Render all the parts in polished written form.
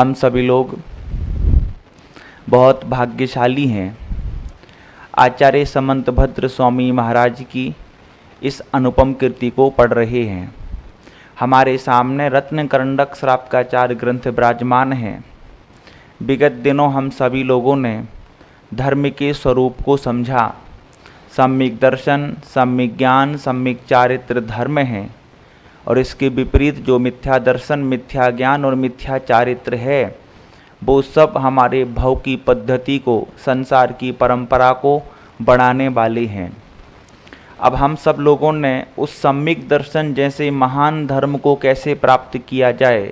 हम सभी लोग बहुत भाग्यशाली हैं। आचार्य समंतभद्र स्वामी महाराज की इस अनुपम कृति को पढ़ रहे हैं। हमारे सामने रत्न करंडक श्रावकाचार्य ग्रंथ विराजमान हैं। विगत दिनों हम सभी लोगों ने धर्म के स्वरूप को समझा। सम्यक दर्शन, सम्यक ज्ञान, सम्यक चारित्र धर्म हैं और इसके विपरीत जो मिथ्या दर्शन, मिथ्या ज्ञान और मिथ्या चारित्र है वो सब हमारे भव की पद्धति को, संसार की परंपरा को बढ़ाने वाले हैं। अब हम सब लोगों ने उस सम्यक दर्शन जैसे महान धर्म को कैसे प्राप्त किया जाए,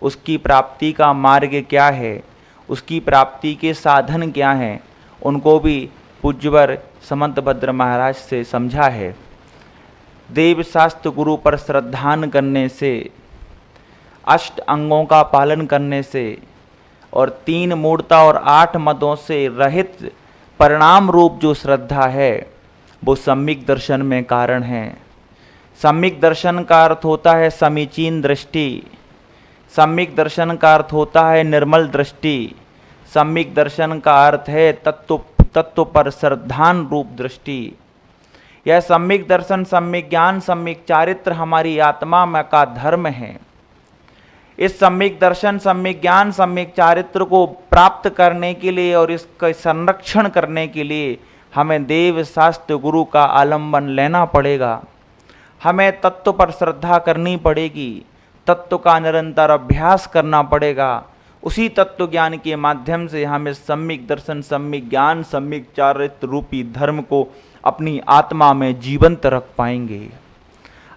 उसकी प्राप्ति का मार्ग क्या है, उसकी प्राप्ति के साधन क्या हैं, उनको भी पूज्यवर समंतभद्र महाराज से समझा है। देव शास्त्र गुरु पर श्रद्धान करने से, अष्ट अंगों का पालन करने से और 3 मूर्ता और 8 मदों से रहित परिणाम रूप जो श्रद्धा है वो सम्यक दर्शन में कारण है। सम्यक दर्शन का अर्थ होता है समीचीन दृष्टि, सम्यक दर्शन का अर्थ होता है निर्मल दृष्टि, सम्यक दर्शन का अर्थ है तत्व पर श्रद्धान रूप दृष्टि। यह सम्यक दर्शन, सम्यक ज्ञान, सम्यक चारित्र हमारी आत्मा में का धर्म है। इस सम्यक दर्शन, सम्यक ज्ञान, सम्यक चारित्र को प्राप्त करने के लिए और इसका संरक्षण करने के लिए हमें देव शास्त्र गुरु का आलंबन लेना पड़ेगा। हमें तत्व पर श्रद्धा करनी पड़ेगी, तत्व का निरंतर अभ्यास करना पड़ेगा। उसी तत्व ज्ञान के माध्यम से हम इस सम्यक दर्शन, सम्यक ज्ञान, सम्यक चारित्र रूपी धर्म को अपनी आत्मा में जीवंत रख पाएंगे।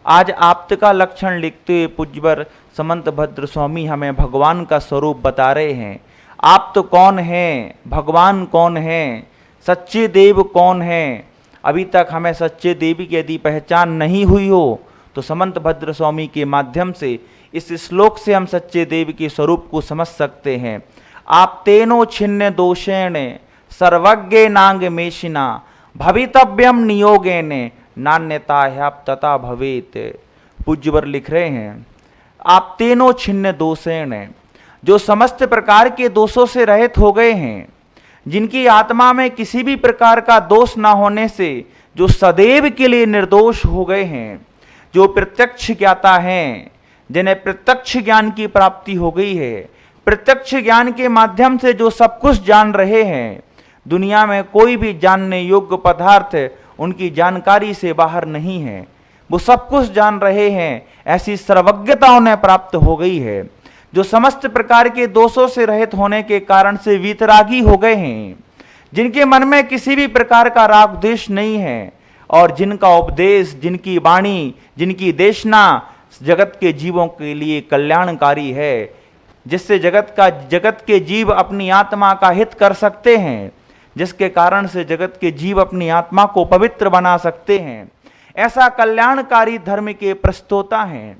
आज आप्त का लक्षण लिखते हुए पूज्यवर समंतभद्र स्वामी हमें भगवान का स्वरूप बता रहे हैं। आप्त कौन है, भगवान कौन है, सच्चे देव कौन है। अभी तक हमें सच्चे देव की यदि पहचान नहीं हुई हो तो समंतभद्र स्वामी के माध्यम से इस श्लोक से हम सच्चे देव के स्वरूप को समझ सकते हैं। आप तेनो छिन्न दोषेण सर्वज्ञ नांग मेशिना भवितव्यम नियोगेन नान्यता ह्याप्तता भवेत। पूज्यवर लिख रहे हैं, आप तेनो छिन्न दोषेण, जो समस्त प्रकार के दोषों से रहित हो गए हैं, जिनकी आत्मा में किसी भी प्रकार का दोष ना होने से जो सदैव के लिए निर्दोष हो गए हैं, जो प्रत्यक्ष ज्ञाता हैं, जिन्हें प्रत्यक्ष ज्ञान की प्राप्ति हो गई है, प्रत्यक्ष ज्ञान के माध्यम से जो सब कुछ जान रहे हैं, दुनिया में कोई भी जानने योग्य पदार्थ उनकी जानकारी से बाहर नहीं है, वो सब कुछ जान रहे हैं, ऐसी सर्वज्ञता उन्हें प्राप्त हो गई है। जो समस्त प्रकार के दोषों से रहित होने के कारण से वीतरागी हो गए हैं, जिनके मन में किसी भी प्रकार का राग द्वेष नहीं है और जिनका उपदेश, जिनकी वाणी, जिनकी देशना जगत के जीवों के लिए कल्याणकारी है, जिससे जगत के जीव अपनी आत्मा का हित कर सकते हैं, जिसके कारण से जगत के जीव अपनी आत्मा को पवित्र बना सकते हैं, ऐसा कल्याणकारी धर्म के प्रस्तोता हैं।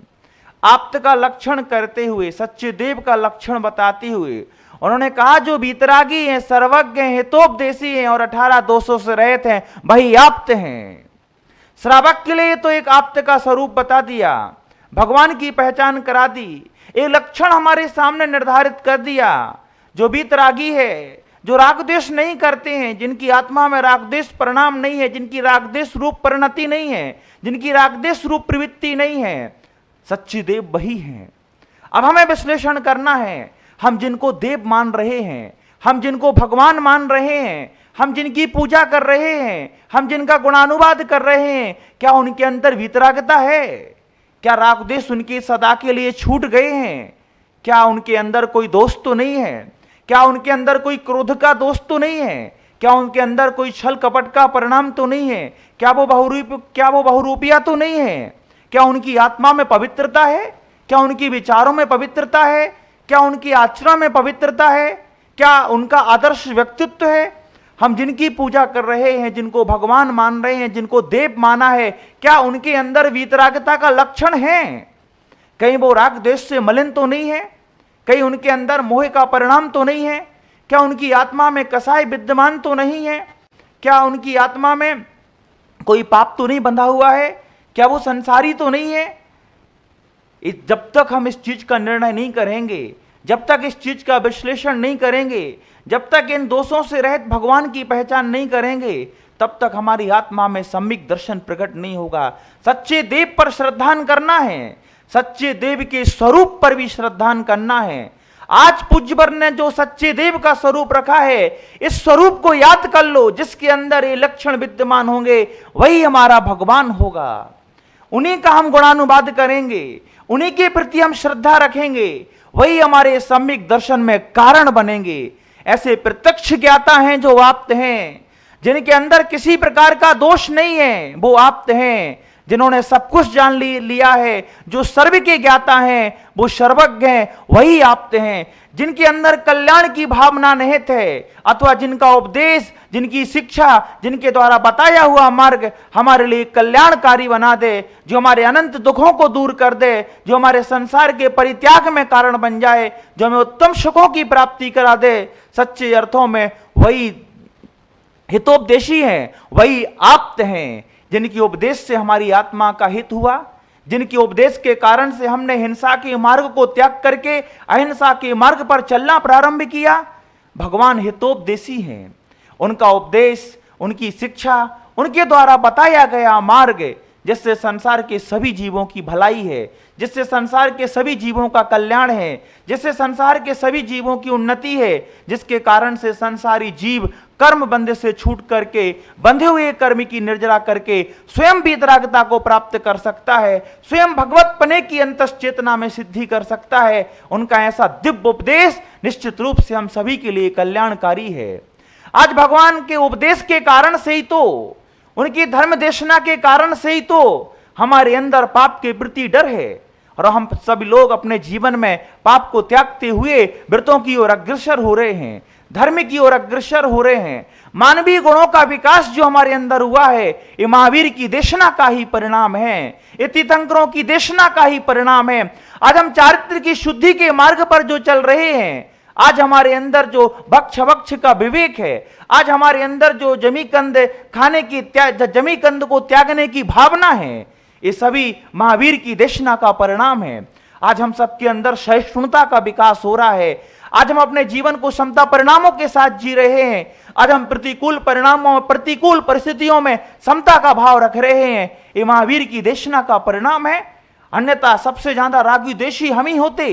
आप्त का लक्षण करते हुए, सच्चे देव का लक्षण बताते हुए उन्होंने कहा जो वीतरागी हैं, सर्वज्ञ हैं, हितोपदेशी हैं और 18 दोषों से रहित हैं, वही आप्त हैं। श्रावक के लिए तो एक आप्त का स्वरूप बता दिया, भगवान की पहचान करा दी, एक लक्षण हमारे सामने निर्धारित कर दिया। जो वीतरागी है, जो राग द्वेष नहीं करते हैं, जिनकी आत्मा में राग द्वेष परिणाम नहीं है, जिनकी राग द्वेष रूप परिणति नहीं है, जिनकी राग द्वेष रूप प्रवृत्ति नहीं है, सच्चे देव वही हैं। अब हमें विश्लेषण करना है, हम जिनको देव मान रहे हैं, हम जिनको भगवान मान रहे हैं, हम जिनकी पूजा कर रहे हैं, हम जिनका गुणानुवाद कर रहे हैं, क्या उनके अंदर वीतरागता है? क्या राग द्वेष उनके सदा के लिए छूट गए हैं? क्या उनके अंदर कोई दोष तो नहीं है? क्या उनके अंदर कोई क्रोध का दोष तो नहीं है? क्या उनके अंदर कोई छल कपट का परिणाम तो नहीं है? क्या वो बहुरूपिया तो नहीं है? क्या उनकी आत्मा में पवित्रता है? क्या उनकी विचारों में पवित्रता है? क्या उनकी आचरण में पवित्रता है? क्या उनका आदर्श व्यक्तित्व है? हम जिनकी पूजा कर रहे हैं, जिनको भगवान मान रहे हैं, जिनको देव माना है, क्या उनके अंदर वीतरागता का लक्षण है? कहीं वो राग द्वेष से मलिन तो नहीं है? कहीं उनके अंदर मोह का परिणाम तो नहीं है? क्या उनकी आत्मा में कसाय विद्यमान तो नहीं है? क्या उनकी आत्मा में कोई पाप तो नहीं बंधा हुआ है? क्या वो संसारी तो नहीं है? जब तक हम इस चीज का निर्णय नहीं करेंगे, जब तक इस चीज का विश्लेषण नहीं करेंगे, जब तक इन दोषों से रहित भगवान की पहचान नहीं करेंगे, तब तक हमारी आत्मा में सम्यक दर्शन प्रकट नहीं होगा। सच्चे देव पर श्रद्धान करना है, सच्चे देव के स्वरूप पर भी श्रद्धान करना है। आज पूज्यवर ने जो सच्चे देव का स्वरूप रखा है, इस स्वरूप को याद कर लो। जिसके अंदर ये लक्षण विद्यमान होंगे वही हमारा भगवान होगा। उन्हीं का हम गुणानुवाद करेंगे, उन्हीं के प्रति हम श्रद्धा रखेंगे, वही हमारे सम्यक दर्शन में कारण बनेंगे। ऐसे प्रत्यक्ष ज्ञाता हैं जो आप्त हैं, जिनके अंदर किसी प्रकार का दोष नहीं है, वो आप्त हैं। जिन्होंने सब कुछ जान लिया है, जो सर्व के ज्ञाता हैं, वो सर्वज्ञ हैं, वही आप्त हैं। जिनके अंदर कल्याण की भावना निहित है, अथवा जिनका उपदेश, जिनकी शिक्षा, जिनके द्वारा बताया हुआ मार्ग हमारे लिए कल्याणकारी बना दे, जो हमारे अनंत दुखों को दूर कर दे, जो हमारे संसार के परित्याग में कारण बन जाए, जो हमें उत्तम सुखों की प्राप्ति करा दे, सच्चे अर्थों में वही हितोपदेशी हैं, वही आप्त हैं। जिनकी उपदेश से हमारी आत्मा का हित हुआ, जिनके उपदेश के कारण से हमने हिंसा के मार्ग को त्याग करके अहिंसा के मार्ग पर चलना प्रारंभ किया, भगवान हितोपदेशी हैं। उनका उपदेश, उनकी शिक्षा, उनके द्वारा बताया गया मार्ग, जिससे संसार के सभी जीवों की भलाई है, जिससे संसार के सभी जीवों का कल्याण है, जिससे संसार के सभी जीवों की उन्नति है, जिसके कारण से संसारी जीव कर्म बंधे से छूट करके, बंधे हुए कर्म की निर्जरा करके स्वयं वीतरागता को प्राप्त कर सकता है, स्वयं भगवत पने की अंतस चेतना में सिद्धि कर सकता है। उनका ऐसा दिव्य उपदेश निश्चित रूप से हम सभी के लिए कल्याणकारी है। आज भगवान के उपदेश के कारण से ही तो, उनकी धर्म देशना के कारण से ही तो हमारे अंदर पाप के प्रति डर है, और हम सभी लोग अपने जीवन में पाप को त्यागते हुए व्रतों की ओर अग्रसर हो रहे हैं, धर्म की ओर अग्रसर हो रहे हैं। मानवीय गुणों का विकास जो हमारे अंदर हुआ है, ये महावीर की देशना का ही परिणाम है, ये तीर्थंकरों की देशना का ही परिणाम है। आज हम चारित्र की शुद्धि के मार्ग पर जो चल रहे हैं, आज हमारे अंदर जो भक्ष का विवेक है, आज हमारे अंदर जो जमीकंद खाने की जमीकंद को त्यागने की भावना है, ये सभी महावीर की देशना का परिणाम है। आज हम सबके अंदर सहिष्णुता का विकास हो रहा है। आज हम अपने जीवन को समता परिणामों के साथ जी रहे हैं। आज हम प्रतिकूल परिणामों, प्रतिकूल परिस्थितियों में समता का भाव रख रहे हैं। ये महावीर की देशना का परिणाम है। अन्यथा सबसे ज्यादा रागी देशी हम ही होते,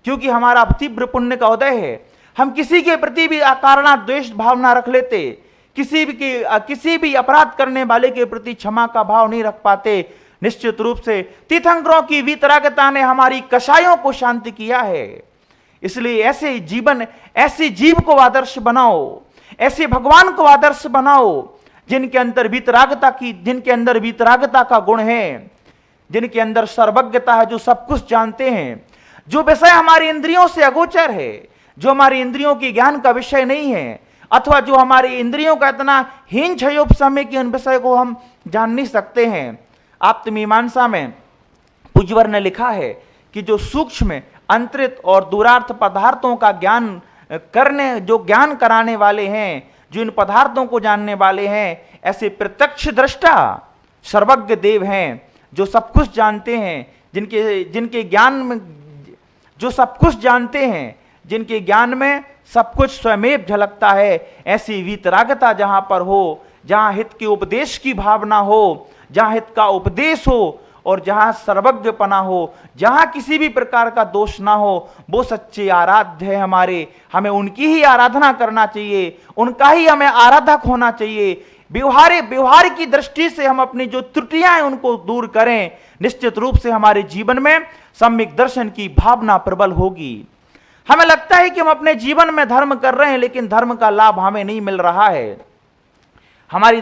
क्योंकि हमारा तीव्र पुण्य का उदय है। हम किसी के प्रति भी अकारणा द्वेष भावना रख लेते, किसी भी अपराध करने वाले के प्रति क्षमा का भाव नहीं रख पाते। निश्चित रूप से तीर्थंकरों की वीतरागता ने हमारी कषायों को शांत किया है। इसलिए ऐसे जीवन, ऐसे जीव को आदर्श बनाओ, ऐसे भगवान को आदर्श बनाओ, जिनके अंदर वीतरागता का गुण है, जिनके अंदर सर्वज्ञता है, जो सब कुछ जानते हैं, जो विषय हमारी इंद्रियों से अगोचर है, जो हमारी इंद्रियों की ज्ञान का विषय नहीं है, अथवा जो हमारी इंद्रियों का इतना हीन क्षयोप समय कि उन विषय को हम जान नहीं सकते हैं। आत्ममीमांसा में पूज्यवर ने लिखा है कि जो सूक्ष्म, अंतरित और दूरार्थ पदार्थों का ज्ञान जो ज्ञान कराने वाले हैं, जो इन पदार्थों को जानने वाले हैं, ऐसे प्रत्यक्ष दृष्टा सर्वज्ञ देव हैं, जो सब कुछ जानते हैं, जिनके ज्ञान में जो सब कुछ जानते हैं, जिनके ज्ञान में सब कुछ स्वयमेव झलकता है। ऐसी वीतरागता जहां पर हो, जहां हित के उपदेश की भावना हो, जहां हित का उपदेश हो, और जहां सर्वज्ञपना हो, जहां किसी भी प्रकार का दोष ना हो, वो सच्चे आराध्य है हमारे। हमें उनकी ही आराधना करना चाहिए, उनका ही हमें आराधक होना चाहिए। व्यवहार की दृष्टि से हम अपनी जो त्रुटियां हैं उनको दूर करें। निश्चित रूप से हमारे जीवन में सम्यक दर्शन की भावना प्रबल होगी। हमें लगता है कि हम अपने जीवन में धर्म कर रहे हैं, लेकिन धर्म का लाभ हमें नहीं मिल रहा है। हमारी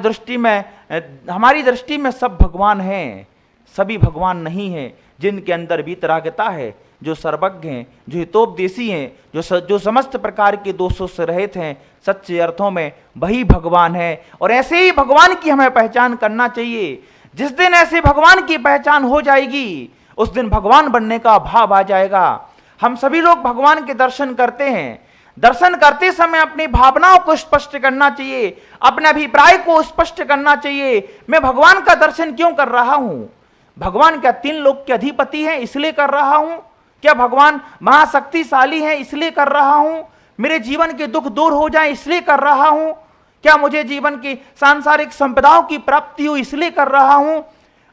दृष्टि में सब भगवान हैं, सभी भगवान नहीं हैं। जिनके अंदर वीतरागता है, जो सर्वज्ञ हैं, जो हितोपदेशी हैं, जो समस्त प्रकार के दोषों से रहित हैं, सच्चे अर्थों में वही भगवान है। और ऐसे ही भगवान की हमें पहचान करना चाहिए। जिस दिन ऐसे भगवान की पहचान हो जाएगी, उस दिन भगवान बनने का भाव आ जाएगा। हम सभी लोग भगवान के दर्शन करते हैं। दर्शन करते समय अपनी भावनाओं को स्पष्ट करना चाहिए, अपने अभिप्राय को स्पष्ट करना चाहिए। मैं भगवान का दर्शन क्यों कर रहा हूं? भगवान क्या 3 लोक के अधिपति हैं इसलिए कर रहा हूं? क्या भगवान महाशक्तिशाली हैं इसलिए कर रहा हूं? मेरे जीवन के दुख दूर हो जाए इसलिए कर रहा हूं? क्या मुझे जीवन की सांसारिक संपदाओं की प्राप्ति हो इसलिए कर रहा हूं?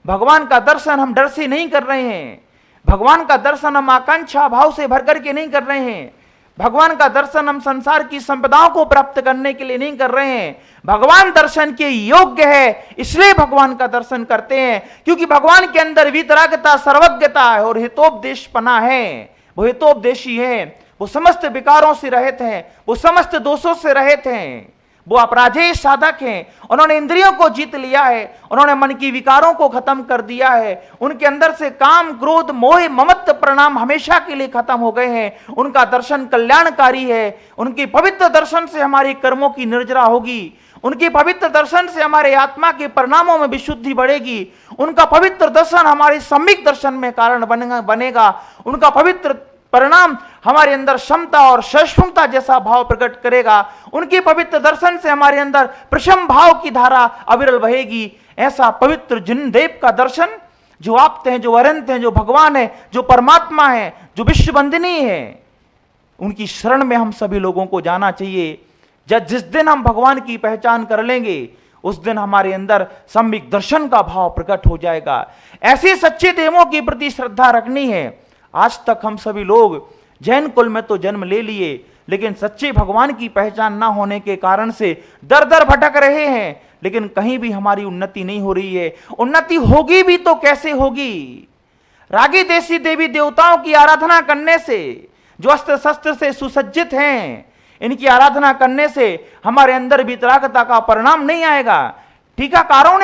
भगवान का दर्शन हम डर से नहीं कर रहे हैं। भगवान का दर्शन हम आकांक्षा भाव से भर करके नहीं कर रहे हैं। भगवान का दर्शन हम संसार की संपदाओं को प्राप्त करने के लिए नहीं कर रहे हैं। भगवान दर्शन के योग्य है इसलिए भगवान का दर्शन करते हैं, क्योंकि भगवान के अंदर वितरागता, सर्वज्ञता और हितोपदेशपना है। वो हितोपदेशी है, वो समस्त विकारों से रहित हैं, वो समस्त दोषों से रहित हैं, वो अपराजेय साधक हैं। उन्होंने इंद्रियों को जीत लिया है, उन्होंने मन की विकारों को खत्म कर दिया है। उनके अंदर से काम, क्रोध, मोह, ममत्व, प्रणाम हमेशा के लिए खत्म हो गए हैं। उनका दर्शन कल्याणकारी है। उनके पवित्र दर्शन से हमारे कर्मों की निर्जरा होगी। उनके पवित्र दर्शन से हमारे आत्मा के परिणामों में विशुद्धि बढ़ेगी। उनका पवित्र दर्शन हमारे सम्यक दर्शन में कारण बनेगा। उनका पवित्र परिणाम हमारे अंदर क्षमता और सहिष्णुता जैसा भाव प्रकट करेगा। उनके पवित्र दर्शन से हमारे अंदर प्रशम भाव की धारा अविरल बहेगी। ऐसा पवित्र जिन देव का दर्शन, जो आप्त हैं, जो अरंत हैं, जो भगवान है, जो परमात्मा है, जो विश्ववंदनीय है, उनकी शरण में हम सभी लोगों को जाना चाहिए। जिस दिन हम भगवान की पहचान कर लेंगे उस दिन हमारे अंदर सम्यक दर्शन का भाव प्रकट हो जाएगा। ऐसे सच्चे देवों के प्रति श्रद्धा रखनी है। आज तक हम सभी लोग जैन कुल में तो जन्म ले लिए, लेकिन सच्चे भगवान की पहचान ना होने के कारण से दर दर भटक रहे हैं, लेकिन कहीं भी हमारी उन्नति नहीं हो रही है। उन्नति होगी भी तो कैसे होगी? रागी देशी देवी देवताओं की आराधना करने से, जो अस्त्र शस्त्र से सुसज्जित हैं, इनकी आराधना करने से हमारे अंदर वितरागता का परिणाम नहीं आएगा। टीकाकारों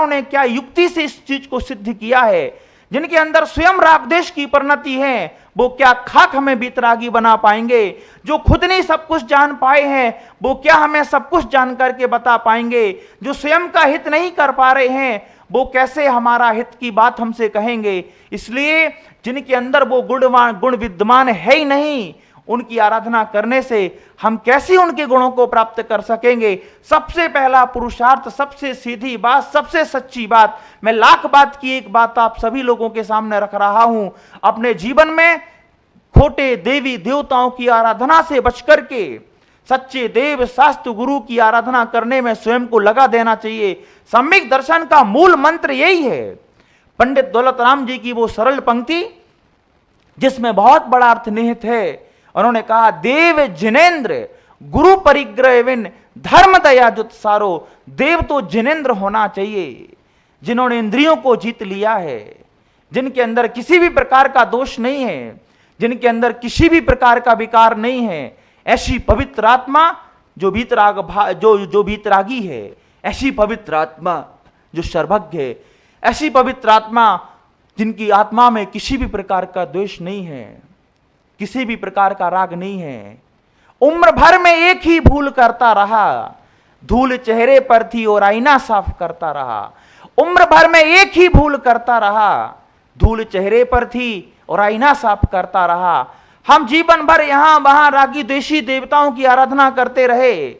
ने क्या युक्ति से इस चीज को सिद्ध किया है? जिनके अंदर स्वयं राग देश की परिणति है, वो क्या खाक हमें वितरागी बना पाएंगे? जो खुद नहीं सब कुछ जान पाए हैं, वो क्या हमें सब कुछ जान करके बता पाएंगे? जो स्वयं का हित नहीं कर पा रहे हैं, वो कैसे हमारा हित की बात हमसे कहेंगे? इसलिए जिनके अंदर वो गुण विद्यमान है ही नहीं, उनकी आराधना करने से हम कैसे उनके गुणों को प्राप्त कर सकेंगे? सबसे पहला पुरुषार्थ, सबसे सीधी बात, सबसे सच्ची बात, मैं लाख बात की एक बात आप सभी लोगों के सामने रख रहा हूं। अपने जीवन में खोटे देवी देवताओं की आराधना से बच करके सच्चे देव शास्त्र गुरु की आराधना करने में स्वयं को लगा देना चाहिए। सम्यक दर्शन का मूल मंत्र यही है। पंडित दौलत राम जी की वो सरल पंक्ति जिसमें बहुत बड़ा अर्थ निहित है। उन्होंने कहा, देव जिनेन्द्र गुरु परिग्रह विन धर्म दया जुत्सारो। देव तो जिनेन्द्र होना चाहिए, जिन्होंने इंद्रियों को जीत लिया है, जिनके अंदर किसी भी प्रकार का दोष नहीं है, जिनके अंदर किसी भी प्रकार का विकार नहीं है। ऐसी पवित्र आत्मा जो वीतरागी है, ऐसी पवित्र आत्मा जो सर्वज्ञ है, ऐसी पवित्र आत्मा जिनकी आत्मा में किसी भी प्रकार का द्वेष नहीं है, किसी भी प्रकार का राग नहीं है। उम्र भर में एक ही भूल करता रहा, धूल चेहरे पर थी और आईना साफ करता रहा। उम्र भर में एक ही भूल करता रहा, धूल चेहरे पर थी और आईना साफ करता रहा। हम जीवन भर यहां वहां रागी द्वेषी देवताओं की आराधना करते रहे।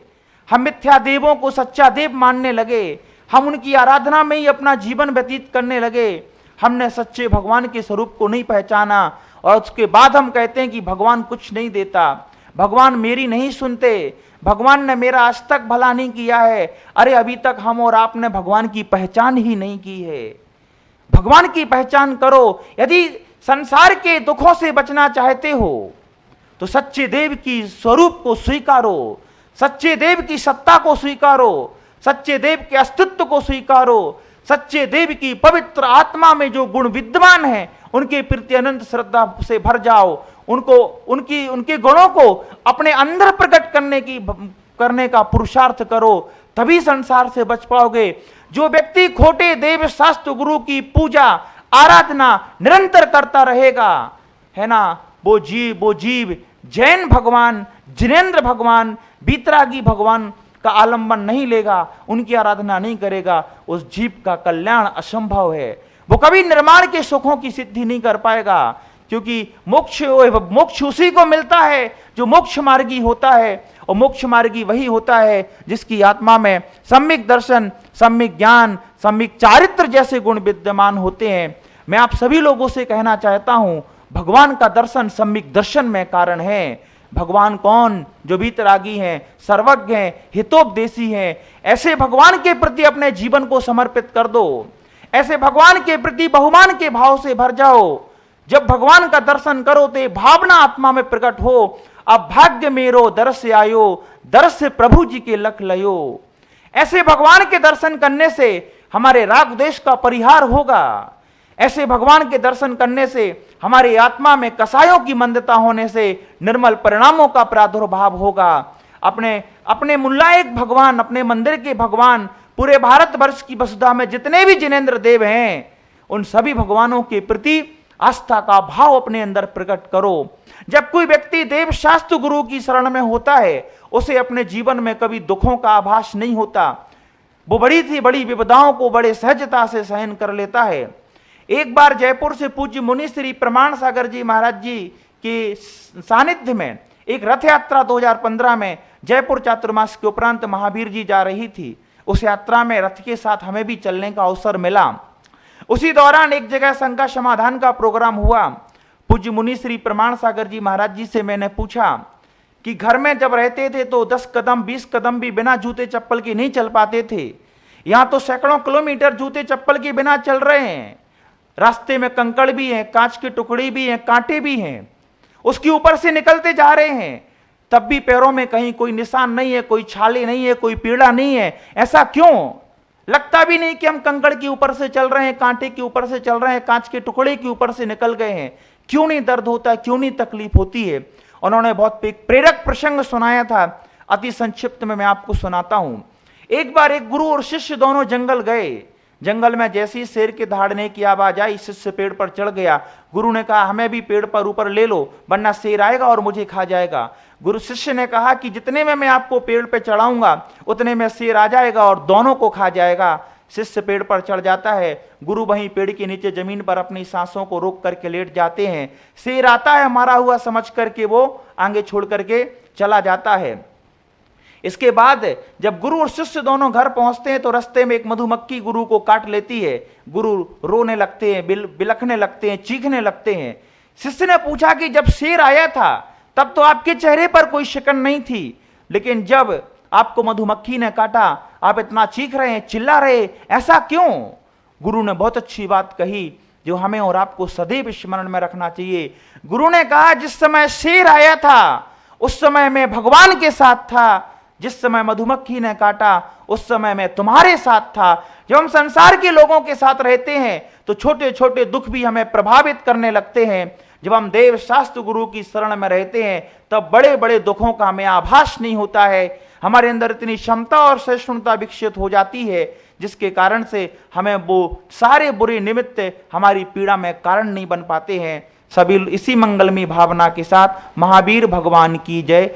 हम मिथ्या देवों को सच्चा देव मानने लगे। हम उनकी आराधना में ही अपना जीवन व्यतीत करने लगे। हमने सच्चे भगवान के स्वरूप को नहीं पहचाना और उसके बाद हम कहते हैं कि भगवान कुछ नहीं देता, भगवान मेरी नहीं सुनते, भगवान ने मेरा आज तक भला नहीं किया है। अरे अभी तक हम और आपने भगवान की पहचान ही नहीं की है। भगवान की पहचान करो। यदि संसार के दुखों से बचना चाहते हो तो सच्चे देव की स्वरूप को स्वीकारो, सच्चे देव की सत्ता को स्वीकारो, सच्चे देव के अस्तित्व को स्वीकारो। सच्चे देव की पवित्र आत्मा में जो गुण विद्यमान है उनके प्रति अनंत श्रद्धा से भर जाओ। उनके गुणों को अपने अंदर प्रकट करने का पुरुषार्थ करो, तभी संसार से बच पाओगे। जो व्यक्ति खोटे देव शास्त्र गुरु की पूजा आराधना निरंतर करता रहेगा, है ना, वो जीव जैन भगवान, जिनेन्द्र भगवान, वीतरागी भगवान का आलंबन नहीं लेगा, उनकी आराधना नहीं करेगा, उस जीव का कल्याण असंभव है। वो कभी निर्माण के सुखों की सिद्धि नहीं कर पाएगा, क्योंकि मोक्ष उसी को मिलता है जो मोक्ष मार्गी होता है। और मोक्ष मार्गी वही होता है जिसकी आत्मा में सम्यक दर्शन, सम्यक ज्ञान, सम्यक चारित्र जैसे गुण विद्यमान होते हैं। मैं आप सभी लोगों से कहना चाहता हूं, भगवान का दर्शन सम्यक दर्शन में कारण है। भगवान कौन? जो वीतरागी हैं, सर्वज्ञ हैं, हितोपदेशी हैं। ऐसे भगवान के प्रति अपने जीवन को समर्पित कर दो। ऐसे भगवान के प्रति बहुमान के भाव से भर जाओ। जब भगवान का दर्शन करो तो भावना आत्मा में प्रकट हो, अब भाग्य मेरो दर्श आयो, दर्श प्रभु जी के लख लयो। ऐसे भगवान के दर्शन करने से हमारे राग द्वेष का परिहार होगा। ऐसे भगवान के दर्शन करने से हमारी आत्मा में कसायों की मंदता होने से निर्मल परिणामों का प्रादुर्भाव होगा। अपने मुल्लायक भगवान, अपने मंदिर के भगवान, पूरे भारतवर्ष की वसुधा में जितने भी जिनेंद्र देव हैं, उन सभी भगवानों के प्रति आस्था का भाव अपने अंदर प्रकट करो। जब कोई व्यक्ति देव शास्त्र गुरु की शरण में होता है, उसे अपने जीवन में कभी दुखों का आभास नहीं होता। वो बड़ी विपदाओं को बड़े सहजता से सहन कर लेता है। एक बार जयपुर से पूज्य मुनि श्री प्रमाण सागर जी महाराज जी के सानिध्य में एक रथ यात्रा 2015 में जयपुर चातुर्मास के उपरांत महावीर जी जा रही थी। उस यात्रा में रथ के साथ हमें भी चलने का अवसर मिला। उसी दौरान एक जगह शंका समाधान का प्रोग्राम हुआ। पूज्य मुनि श्री प्रमाण सागर जी महाराज जी से मैंने पूछा कि घर में जब रहते थे तो 10 कदम 20 कदम भी बिना जूते चप्पल के नहीं चल पाते थे, यहां तो सैकड़ों किलोमीटर जूते चप्पल के बिना चल रहे हैं। रास्ते में कंकड़ भी हैं, कांच के टुकड़े भी हैं, कांटे भी हैं, उसके ऊपर से निकलते जा रहे हैं, तब भी पैरों में कहीं कोई निशान नहीं है, कोई छाले नहीं है, कोई पीड़ा नहीं है। ऐसा क्यों? लगता भी नहीं कि हम कंकड़ के ऊपर से चल रहे हैं, कांटे के ऊपर से चल रहे हैं, कांच के टुकड़े के ऊपर से निकल गए हैं। क्यों नहीं दर्द होता, क्यों नहीं तकलीफ होती है? उन्होंने बहुत प्रेरक प्रसंग सुनाया था। अति संक्षिप्त में मैं आपको सुनाता हूं। एक बार एक गुरु और शिष्य दोनों जंगल गए। जंगल में जैसी शेर के दहाड़ने की आवाज आई, शिष्य पेड़ पर चढ़ गया। गुरु ने कहा, हमें भी पेड़ पर ऊपर ले लो, वरना शेर आएगा और मुझे खा जाएगा। गुरु शिष्य ने कहा कि जितने में मैं आपको पेड़ पे चढ़ाऊंगा उतने में शेर आ जाएगा और दोनों को खा जाएगा। शिष्य पेड़ पर चढ़ जाता है। गुरु वहीं पेड़ के नीचे जमीन पर अपनी सांसों को रोक करके लेट जाते हैं। शेर आता है, मारा हुआ समझ करके वो आगे छोड़ करके चला जाता है। इसके बाद जब गुरु और शिष्य दोनों घर पहुंचते हैं तो रास्ते में एक मधुमक्खी गुरु को काट लेती है। गुरु रोने लगते हैं, बिलखने लगते हैं, चीखने लगते हैं। शिष्य ने पूछा कि जब शेर आया था तब तो आपके चेहरे पर कोई शिकन नहीं थी, लेकिन जब आपको मधुमक्खी ने काटा आप इतना चीख रहे हैं, चिल्ला रहे, ऐसा क्यों? गुरु ने बहुत अच्छी बात कही जो हमें और आपको सदैव स्मरण में रखना चाहिए। गुरु ने कहा, जिस समय शेर आया था उस समय मैं भगवान के साथ था, जिस समय मधुमक्खी ने काटा उस समय मैं तुम्हारे साथ था। जब हम संसार के लोगों के साथ रहते हैं तो छोटे छोटे दुख भी हमें प्रभावित करने लगते हैं। जब हम देव शास्त्र गुरु की शरण में रहते हैं तब बड़े बड़े दुखों का हमें आभास नहीं होता है। हमारे अंदर इतनी क्षमता और सहिष्णुता विकसित हो जाती है जिसके कारण से हमें वो सारे बुरे निमित्त हमारी पीड़ा में कारण नहीं बन पाते हैं। सभी इसी मंगलमय भावना के साथ महावीर भगवान की जय।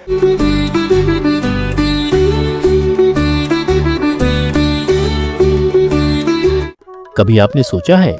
कभी आपने सोचा है